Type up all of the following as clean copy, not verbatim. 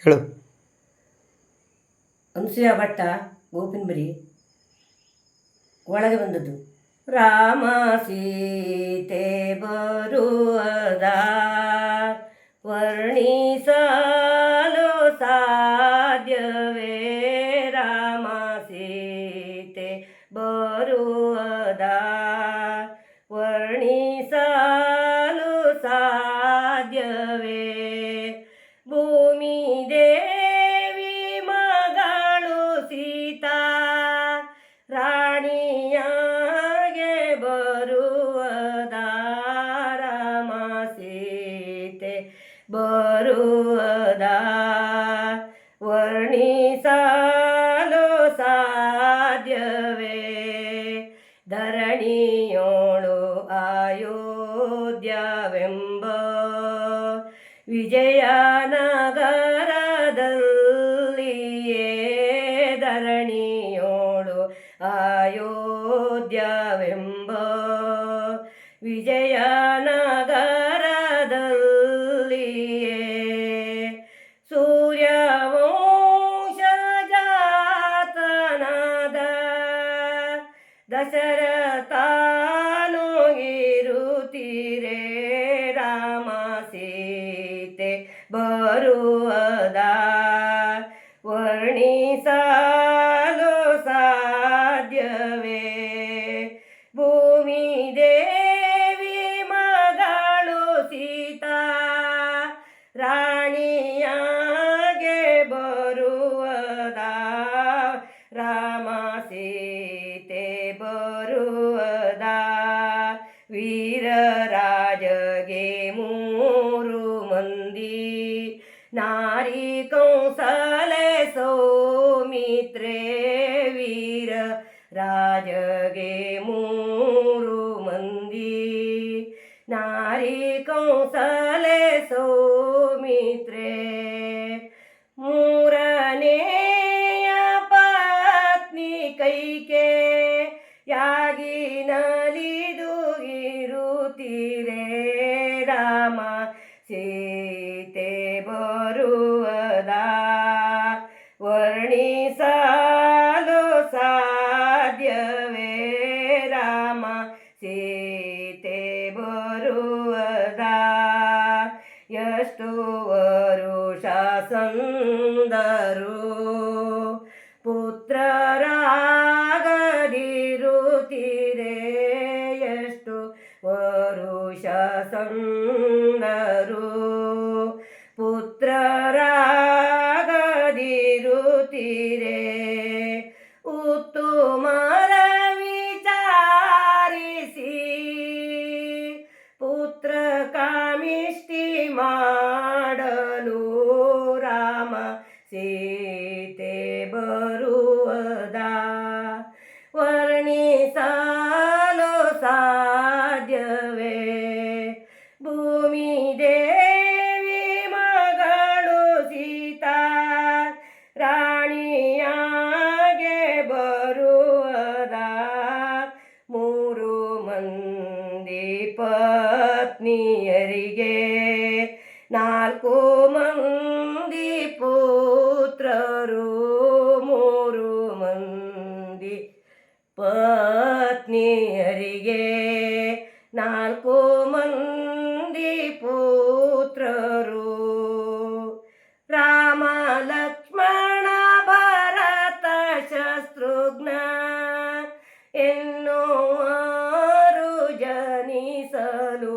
ಹೇಳು. ಅನಸೂಯ ಭಟ್ಟ ಗೋಪಿನ್ಬರಿ ಒಳಗೆ ಬಂದದ್ದು. ರಾಮ ಸೀತೆ ಬರುವದ ವರ್ಣಿಸಲು ಸಾಧ್ಯವೇ, ರಾಮ ಸೀತೆ ಬರುವದ ವರ್ಣಿಸಲು ಸಾಧ್ಯವೇ, ಭೂಮಿ ದೇವಿ ಮಗಳು ಸೀತಾ ರಾಣಿಯಾಗೆ ಬರುವದ, ರಾಮ ಸೀತೆ ಬರುವದ ವರ್ಣಿಸಲು ಸಾಧ್ಯವೇ, ಧರಣಿಯೋಳು ಅಯೋಧ್ಯವೆಂಬ ವಿಜಯನಗರದಲ್ಲಿಯೇ, ಧರಣಿಯೋಳು ಅಯೋಧ್ಯವೆಂಬ ವಿಜಯನಗರದಲ್ಲಿಯೇ, ಸೂರ್ಯವಂಶಜಾತನಾದ ದಶರಥನು ಇರುತ್ತೀರೆ, ರಾಮ ಸೀತೆ ಬರುವದ ವರ್ಣಿಸಲು ಸಾಧ್ಯವೇ, ಭೂಮಿ ದೇವಿ ಮಗಳು ಸೀತಾ ರಾಣಿಯಾಗೆ ಬರುವದ, ರಾಮ ಸೀತೆ ಬರುವದ, ವೀರರಾಜಗೆ 3 ಮಂದಿ ನಾರಿ ಕೌಸಲೆ ಸೌಮಿತ್ರೆ, ವೀರ ರಾಜಗೆ 3 ಮಂದಿ ನಾರಿ ಕೌಸಲೆ ಸೌಮಿತ್ರೆ, 3ನೇಯ ಪತ್ನಿ ಕೈಕೇಯಿಯಾಗಿ ನಲಿದು ಇರುತ್ತೀರೆ, ರಾಮ ಸೀತೆ ಬರುವದ ವರ್ಣಿಸಲು ಸಾಧ್ಯವೇ, ರಾಮ ಸೀತೆ ಬರುವದ, ಎಷ್ಟು ವರುಷ ಸಂದರು ಪುತ್ರರಾಗದಿರುತ್ತೀರೆ, ಎಷ್ಟು ವರುಷ ಸಂದರು ಪುತ್ರರಾಗದಿರುತ್ತೀರೆ, ಉತ್ತುಮರ ವಿಚಾರಿಸಿ ಪುತ್ರ ಕಾಮಿಷ್ಟಿ ಮಾಡಲು, ರಾಮ ಸೀತೆ ಬರುವದ ವರ್ಣಿಸಲು ಸಾಧ್ಯವೇ, ಭೂಮಿ ದೇವಿ ಮಗಳು ಸೀತಾ ರಾಣಿಯಾಗೆ ಬರುವದ, 3 ಮಂದಿ ಪತ್ನಿಯರಿಗೆ 4 ಮಂದಿ ಪುತ್ರರು, 3 ಮಂದಿ ಪತ್ನಿಯರಿಗೆ 4 ಮಂದಿ ಪುತ್ರರು, ರಾಮ ಲಕ್ಷ್ಮಣ ಭರತ ಶತ್ರುಘ್ನ ಎನ್ನುವರು ಜನಿಸಲು,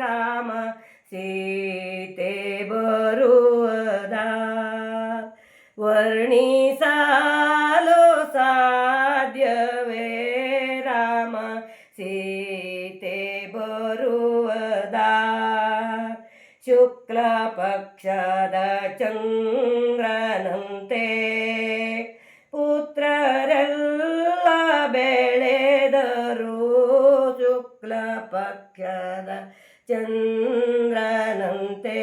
ರಾಮ ಸೀತೆ ಬರುವದ ವರ್ಣಿಸಲು ಸಾಧ್ಯವೇ, ರಾಮ ಸೀತೆ ಬರುವದ, ಶುಕ್ಲ ಪಕ್ಷದ ಚಂದ್ರನಂತೆ ಪುತ್ರರೆಲ್ಲ ಬೆಳೆದರು, ಶುಕ್ಲ ಪಕ್ಷದ ಚಂದ್ರನಂತೆ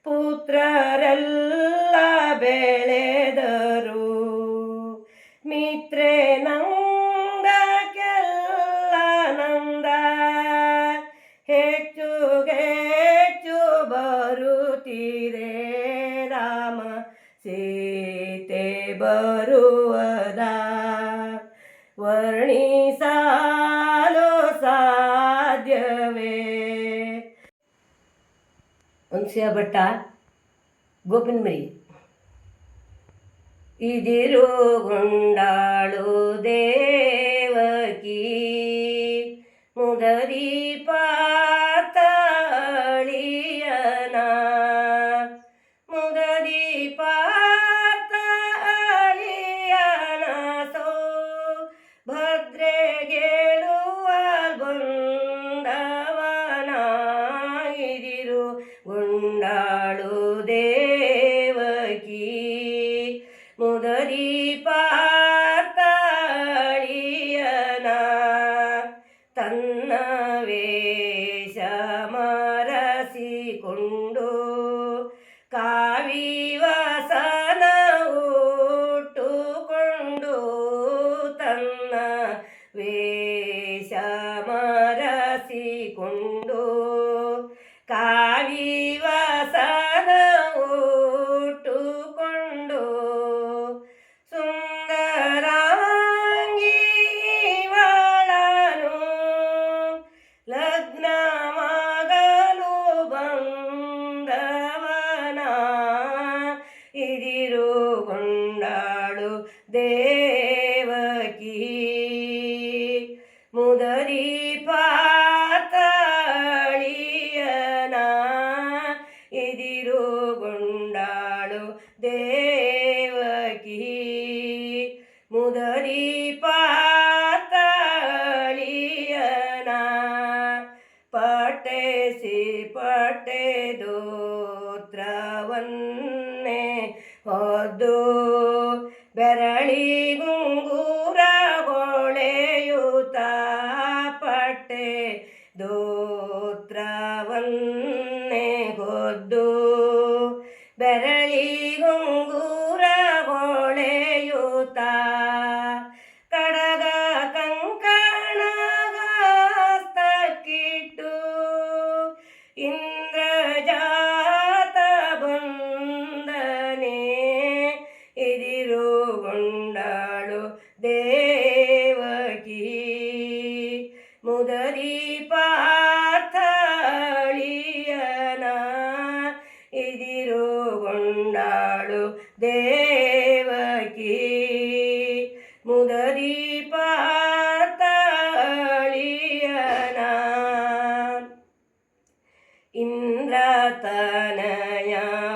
ಪುತ್ರರೆಲ್ಲ ಬೆಳೆದರು, ಮಿತ್ರೆ ನಂದಕ್ಕೆಲ್ಲ ನಂದ ಹೆಚ್ಚು ಹೆಚ್ಚು ಬರುತ್ತೀರೆ, ಬರುವದ ವರ್ಣಿಸಲು ಸಾಧ್ಯವೇ. ಹುಣಸಿಯ ಭಟ್ಟ ಗೋಪಿನ್ಮರಿ. ಇದಿರು ಗುಂಡಾಳು ದೇವಕಿ ಮುದರಿ ಪಾತಳಿಯನ ಮುದರಿ ಪಾತಳಿಯನ ಸೋ ಭದ್ರೆ ಗೆಲುವ ಬಂದವನ ಇದಿರು ಗುಂಡಾಳು ದೇವಕಿ ಮುದರಿ ಪಾತಳಿಯನ ತನ್ನ ವೇಷ ಮರಸಿಕೊಂಡು ಕಾವಿವಸನ ಉಟ್ಟುಕೊಂಡು ತನ್ನ ವೇಷ ಮರಸಿಕೊಂಡು ಕಾವಿವಸನ ಉಟ್ಟುಕೊಂಡು ಸುಂದರಾಂಗಿ ವಾಳನು ಲಗ್ನ ಮಗಲು ಬಂದವನ ಇದಿರು ಗೊಂಡಾಳು ದೇವಕಿ ಮುದರಿ ಪಾತಳಿಯನ ಇದಿರು ಗೊಂಡಾಳು ದೇವಕಿ ಮುದರಿ ಪಾತಳಿಯನ ಪಟೇಸಿ ಪಟೆದೋತ್ರವನ್ನೇ ಹೊದ್ದು ಬೆರಳಿಗುಂಗುರ ಹೊಳೆಯುತ್ತ ಪಟ್ಟೆ ದೋತ್ರವನ್ನೇ ಹೊದ್ದು ಬೆರಳಿಗುಂಗುರ ಹೊಳೆಯುತ್ತ ಕಡಗ ಕಂಕಣಗಸ್ತಕ್ಕಿಟ್ಟು ಇಂದ್ರಜಾತ ಬಂದನೆ ಇದಿರು ಗೊಂಡಾಳು ದೇವಕಿ ಮುದರಿ ಪಾತಳಿಯನ ಇದಿರು ಗೊಂಡಾಳು ದೇವಕಿ ಮುದರಿ ಪಾತಳಿಯನ ಇಂದ್ರತನಯ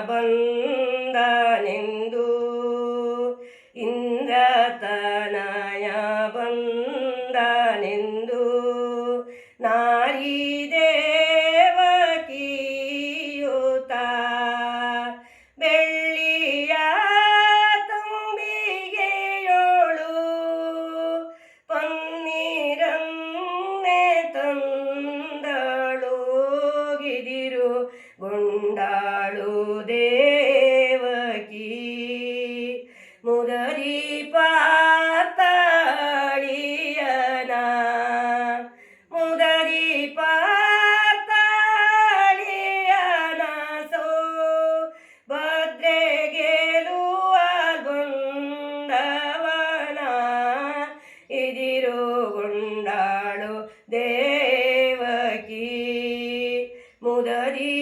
ಬಂದನೆಂದು ಇಂದ್ರತನಯ ಬಂದನೆಂದು ನಾರಿ ದೇವಕಿಯುತ ಬೆಳ್ಳಿಯ ತುಂಬಿಗೆಯೋಳು ಪನ್ನೀರನ್ನೇ ತಂದಳು ಗಿದಿರು ಗೊಂಡಾಳು ದೇವಕಿ ಮುದರಿ ಪಾತಳಿಯನ ಮುದರಿ ಪಾತಳಿಯನ ಸೋ ಭದ್ರೆ ಗೆಲುವ ಬಂದವನ ಇದಿರು ಗೊಂಡಾಳು ದೇವಕಿ ಮುದರಿ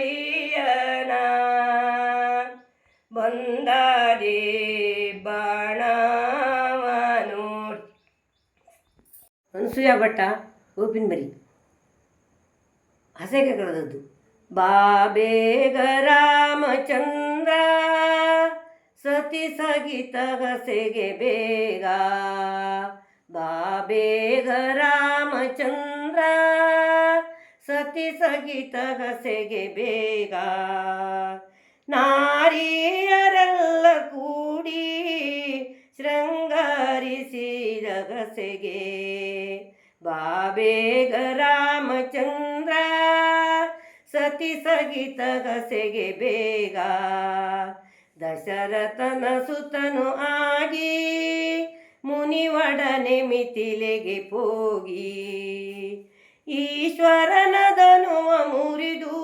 ಪಾತಳಿಯನ ಬಂದದೆ ಬಾಣವನು. ಅನಸೂಯ ಭಟ್ಟ ಗೋಪಿನ್ಮರಿ. ಹಸೆಗೆ ಕಳೆದದ್ದು ಬಾಬೇಗ ರಾಮಚಂದ್ರ ಸತಿ ಸಗಿತ ಹಸೆಗೆ ಬೇಗ ಬಾಬೇಗ ರಾಮಚಂದ್ರ ಸತಿ ಸಗಿತ ಹಸೆಗೆ ಬೇಗ ನಾರಿಯರೆಲ್ಲ ಕೂಡಿ ಶೃಂಗಾರಿಸಿದ ಹಸೆಗೆ ಬಾಬೇಗ ರಾಮಚಂದ್ರ ಸತಿ ಸಗಿತ ಹಸೆಗೆ ಬೇಗ ದಶರಥನ ಸುತನು ಆಗಿ ಮುನಿವಡನೆ ಮಿಥಿಲೆಗೆ ಹೋಗಿ ಈಶ್ವರನ ಧನುವ ಮುರಿದು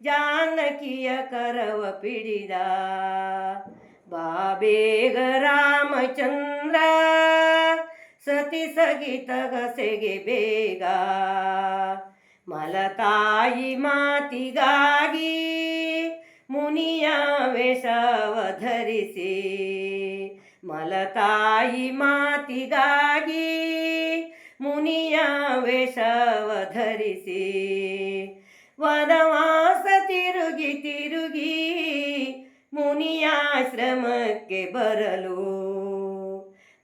ಜಾನಕಿ ಸತಿಯ ಕರವ ಪಿಡಿದ ಬಾಬೇಗ ರಾಮಚಂದ್ರ ಸತಿ ಸಗಿತಗಸೆಗೆ ಬೇಗ ಮಲತಾಯಿ ಮಾತಿಗಾಗಿ ಮುನಿಯ ವೇಷವ ಧರಿಸಿ ಮಲತಾಯಿ ಮಾತಿಗಾಗಿ ಮುನಿಯ ವೇಷವ ಧರಿಸಿ ವನವಾಸ ತಿರುಗಿ ತಿರುಗಿ ಮುನಿಯಾಶ್ರಮಕ್ಕೆ ಬರಲು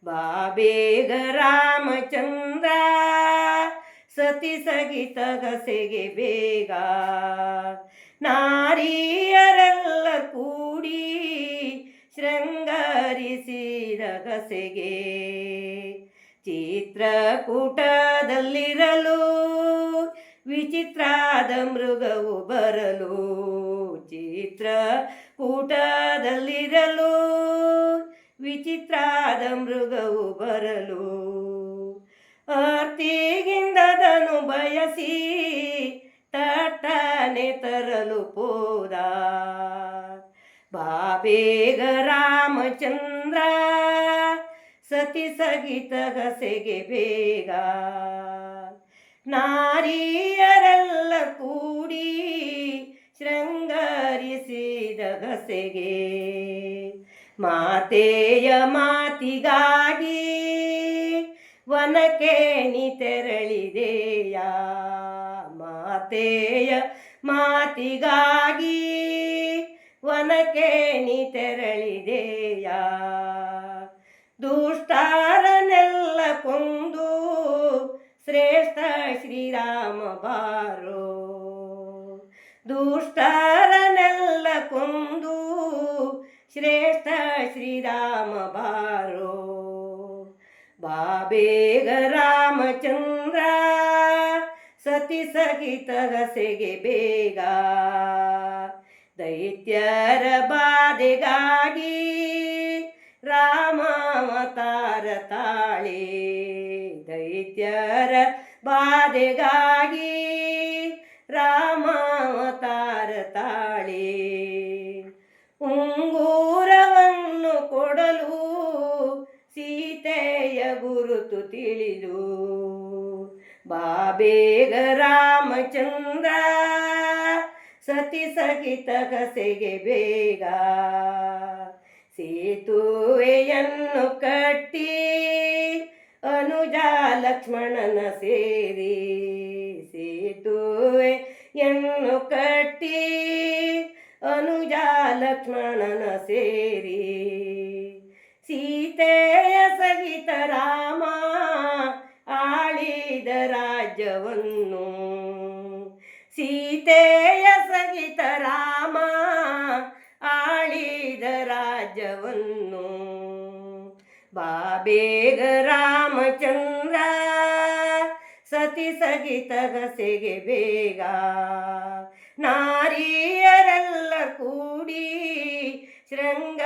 ಬಾಬೇಗ ರಾಮಚಂದ್ರ ಸತಿ ಸಗಿತಗಸೆಗೆ ಬೇಗ ನಾರಿಯರೆಲ್ಲ ಕೂಡಿ ಶೃಂಗರಿಸಿದಗಸೆಗೆ ಚಿತ್ರಕೂಟದಲ್ಲಿರಲು ವಿಚಿತ್ರಾದ ಮೃಗವು ಬರಲು ಚಿತ್ರಕೂಟದಲ್ಲಿರಲು ವಿಚಿತ್ರಾದ ಮೃಗವು ಬರಲು ಅರ್ತಿಗಿಂದದನು ಬಯಸಿ ತಟ್ಟನೆ ತರಲು ಹೋದ ಬಾಬೇಗ ರಾಮಚಂದ್ರ ಸತಿ ಸಗಿತಗಸೆಗೆ ಬೇಗ ನಾರಿಯರೆಲ್ಲ ಕೂಡಿ ಶೃಂಗರಿಸಿದಗಸೆಗೆ ಮಾತೆಯ ಮಾತಿಗಾಗಿ ವನಕ್ಕೆ ನೀ ತೆರಳಿದೆಯ ಮಾತೆಯ ಮಾತಿಗಾಗಿ ವನಕ್ಕೆ ನೀ ತೆರಳಿದೆಯ ದುಷ್ಟರನ್ನೆಲ್ಲ ಕೊಂದು ಶ್ರೇಷ್ಠ ಶ್ರೀರಾಮ ಬಾರೋ ದುಷ್ಟರನ್ನೆಲ್ಲ ಕೊಂದು ಶ್ರೇಷ್ಠ ಶ್ರೀರಾಮ ಬಾರೋ ಬಾಬೇಗ ರಾಮಚಂದ್ರ ಸತಿ ಸಗಿತಗಸೆಗೆ ಬೇಗ ದೈತ್ಯರ ಬಾಧೆಗಾಗಿ ರಾಮಾವತಾರ ತಾಳೆ ದೈತ್ಯರ ಬಾಧೆಗಾಗಿ ರಾಮಾವತಾರ ತಾಳೆ ಉಂಗೂರವನ್ನು ಕೊಡಲು ಸೀತೆಯ ಗುರುತು ತಿಳಿದು ಬಾಬೇಗ ರಾಮಚಂದ್ರ ಸತಿ ಸಗಿತಗಸೆಗೆ ಬೇಗ ಸೇತುವೆಯನ್ನು ಕಟ್ಟಿ ಅನುಜ ಲಕ್ಷ್ಮಣನ ಸೇರಿ ಸೇತುವೆಯನ್ನು ಕಟ್ಟಿ ಅನುಜ ಲಕ್ಷ್ಮಣನ ಸೇರಿ ಸೀತೆಯ ಸಹಿತ ರಾಮ ಆಳಿದ ರಾಜ್ಯವನ್ನು ಸೀತೆಯ ಸಹಿತ ರಾಮ ಆಳಿದ ರಾಜ್ಯವನ್ನು ಬಾಬೇಗ ರಾಮಚಂದ್ರ ಸತಿ ಸಗಿತಗಸೆಗೆ ಬೇಗ ನಾರಿಯರೆಲ್ಲ ಕೂಡಿ ಶೃಂಗರಿಸಿದಗಸೆಗೆ